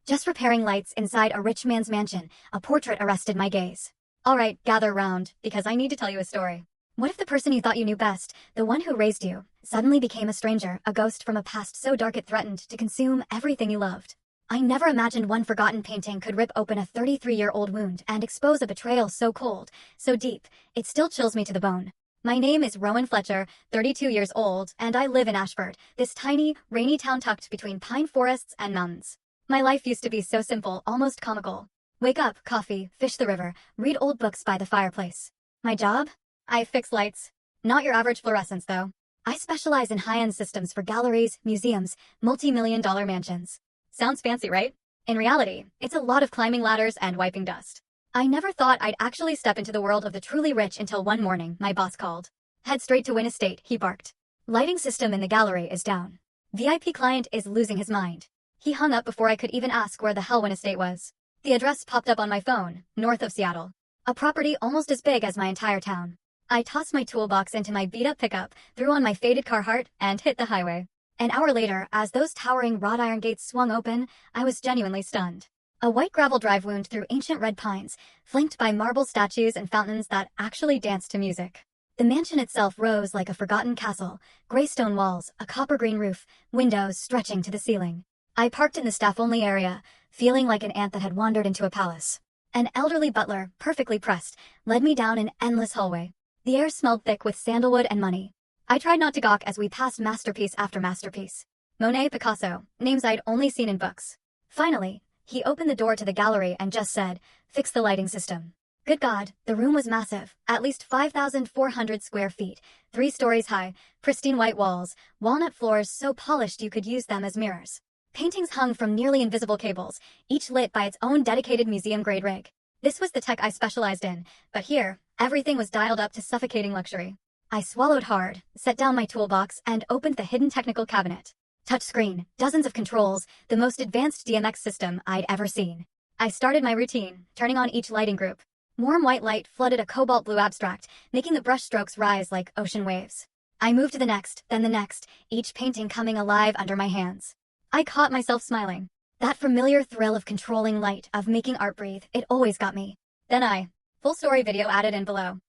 Just repairing lights inside a rich man's mansion, a portrait arrested my gaze. Alright, gather round, because I need to tell you a story. What if the person you thought you knew best, the one who raised you, suddenly became a stranger, a ghost from a past so dark it threatened to consume everything you loved? I never imagined one forgotten painting could rip open a 33-year-old wound and expose a betrayal so cold, so deep, it still chills me to the bone. My name is Rowan Fletcher, 32 years old, and I live in Ashford, this tiny, rainy town tucked between pine forests and mountains. My life used to be so simple, almost comical. Wake up, coffee, fish the river, read old books by the fireplace. My job? I fix lights. Not your average fluorescence, though. I specialize in high-end systems for galleries, museums, multi-million-dollar mansions. Sounds fancy, right? In reality, it's a lot of climbing ladders and wiping dust. I never thought I'd actually step into the world of the truly rich until one morning my boss called. Head straight to Win Estate, he barked. Lighting system in the gallery is down. VIP client is losing his mind. He hung up before I could even ask where the hell Win Estate was. The address popped up on my phone, north of Seattle. A property almost as big as my entire town. I tossed my toolbox into my beat-up pickup, threw on my faded Carhartt, and hit the highway. An hour later, as those towering wrought iron gates swung open, I was genuinely stunned. A white gravel drive wound through ancient red pines, flanked by marble statues and fountains that actually danced to music. The mansion itself rose like a forgotten castle, gray stone walls, a copper-green roof, windows stretching to the ceiling. I parked in the staff-only area, feeling like an ant that had wandered into a palace. An elderly butler, perfectly pressed, led me down an endless hallway. The air smelled thick with sandalwood and money. I tried not to gawk as we passed masterpiece after masterpiece. Monet, Picasso, names I'd only seen in books. Finally, he opened the door to the gallery and just said, "Fix the lighting system." Good God, the room was massive, at least 5,400 square feet, 3 stories high, pristine white walls, walnut floors so polished you could use them as mirrors. Paintings hung from nearly invisible cables, each lit by its own dedicated museum-grade rig. This was the tech I specialized in, but here, everything was dialed up to suffocating luxury. I swallowed hard, set down my toolbox, and opened the hidden technical cabinet. Touchscreen, dozens of controls, the most advanced DMX system I'd ever seen. I started my routine, turning on each lighting group. Warm white light flooded a cobalt blue abstract, making the brushstrokes rise like ocean waves. I moved to the next, then the next, each painting coming alive under my hands. I caught myself smiling. That familiar thrill of controlling light, of making art breathe, it always got me. Then full story video added in below.